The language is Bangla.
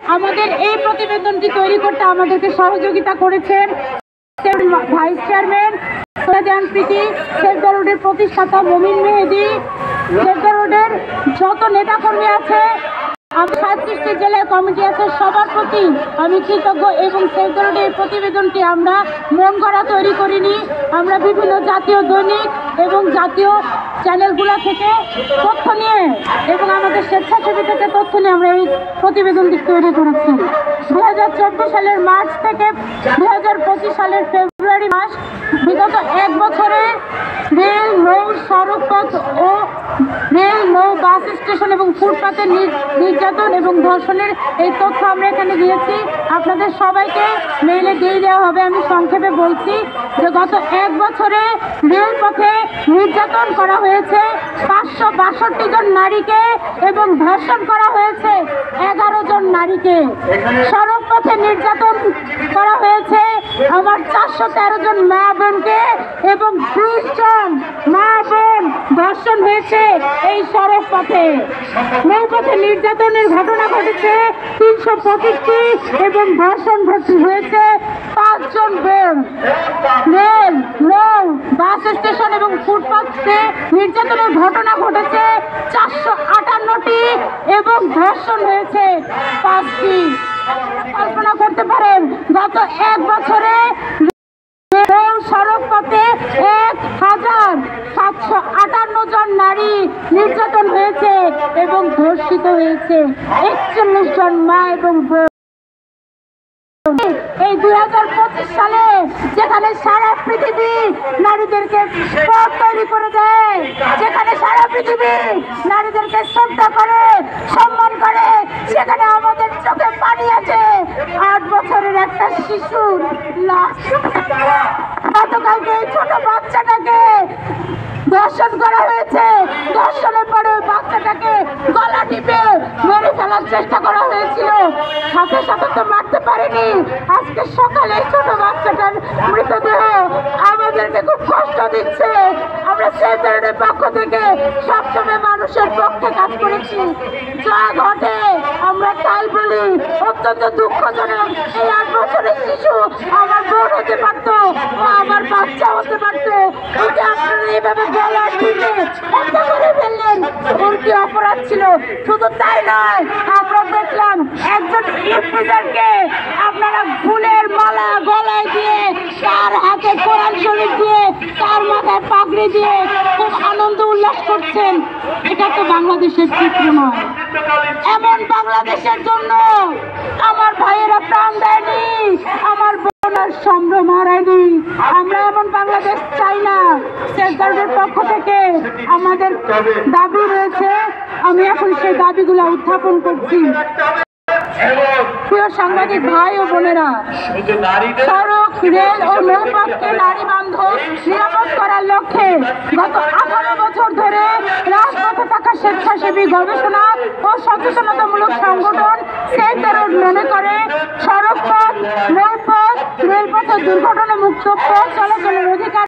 আমাদের এই প্রতিবেদনটি তৈরি করতে আমাদেরকে সহযোগিতা করেছেন vice chairman Syed Priti, save the রোডের প্রতিষ্ঠাতা মমিন মেহেদি, সেভ দ্য রোডের যত নেতাকর্মী আছে, 37টি জেলায় কমিটি আছে, সবার প্রতি আমি কৃতজ্ঞ। এবং সেভ দ্য রোডের প্রতিবেদনটি আমরা মন গড়া তৈরি করিনি, আমরা বিভিন্ন জাতীয় দৈনিক এবং জাতীয় চ্যানেলগুলো থেকে তথ্য নিয়ে এবং আমাদের স্বেচ্ছাসেবী থেকে তথ্য নিয়ে আমরা এই প্রতিবেদনটি তৈরি করেছি। 2024 সালের মার্চ থেকে 2025 সালের ফেব্রুয়ারি মাস, বিগত এক বছরে রেল, নৌ, সড়কপথ ও রেল, নৌ, বাস স্টেশন এবং ফুটপাতের নির্যাতন এবং ধর্ষণের এই তথ্য আমরা এখানে দিয়েছি। আপনাদের সবাইকে মেইলে দিয়ে দেওয়া হবে। আমি সংক্ষেপে বলছি যে গত এক বছরে রেলপথে নির্যাতন করা হয়েছে 562 জন নারীকে এবং ধর্ষণ করা হয়েছে 11 জন নারীকে। সড়ক পথে নির্যাতন করা হয়েছে আমার 413 জন মা বোনকে এবং 20 জন মা বোন ধর্ষণ হয়েছে এই সড়ক পথে। নৌপথে নির্যাতনের ঘটনা ঘটেছে 325টি এবং ধর্ষণ হয়েছে 5 জন বোন। রেল, নৌ, বাস স্টেশন এবং ফুটপাথে নির্যাতনের ঘটনা ঘটেছে 458টি এবং ধর্ষণ হয়েছে 5টি। কল্পনা করতে পারেন গত এক বছরে সড়ক পথে 1758 জন নারী নির্যাতন হয়েছে এবং ধর্ষিত হয়েছে 41 জন মা এবং বোন। এই 2025 সালে যেখানে সারা পৃথিবী নারীদেরকে পথ তৈরি করে দেয়, যেখানে সারা পৃথিবী নারীদেরকে শ্রদ্ধা করে, সম্মান করে, সেখানে আমাদের চোখে পানি আছে 8 বছরের একটা শিশুর লাশ। গতকালকে এই ছোট বাচ্চাটাকে ধর্ষণ করা হয়েছে। ধর্ষণের পরে ওই বাচ্চাটাকে গলা টিপে মেরে ফেলার চেষ্টা করা হয়েছিল, সাথে সাথে তো মারতে পারেনি। আজকে সকালে এই ছোট বাচ্চাটার মৃতদেহ আমাদেরকে খুব কষ্ট দিচ্ছে। আমরা সেভ দ্য রোডের পক্ষ থেকে সবসময় মানুষের পক্ষে কাজ করেছি। যা ঘটে আমরা তাই বলি। অত্যন্ত দুঃখজনক, এই 8 বছরের শিশু আমার বোন হতে পারত, আমার বাচ্চা হতে পারত। ওকে আপনারা এইভাবে গলা টিপে হত্যা করে ফেললেন, ওর কি অপরাধ ছিল? শুধু তাই নয়, আমরা দেখলাম একজন ইফতিজারকে আপনারা ফুলের মালা গলায় দিয়ে, তার হাতে কোরআন শরীফ দিয়ে, তার মাথায় পাগড়ি দিয়ে খুব আনন্দ উল্লাস করছেন। এটা তো বাংলাদেশের চিত্র নয়। এমন বাংলাদেশের জন্য আমার ভাইয়েরা প্রাণ দেয়নি, আমার বোনের সম্ভ্রম হারায়নি। আমরা এমন বাংলাদেশ চাই না। সেভ দ্য রোডের পক্ষ থেকে আমাদের দাবি রয়েছে, আমি এখন সেই দাবিগুলো উত্থাপন করছি। প্রিয় সাংবাদিক ভাই ও বোনেরা, সড়ক, রেল ও নৌপথকে নারী বান্ধব নিরাপদ করার লক্ষ্যে গত 18 বছর ধরে রাজপথে থাকা স্বেচ্ছাসেবী গবেষণা ও সচেতনতামূলক সংগঠন সেভ দ্য রোড মনে করে সড়ক পথ, নৌপথ, রেলপথে দুর্ঘটনা মুক্ত পথ চলাচলের অধিকার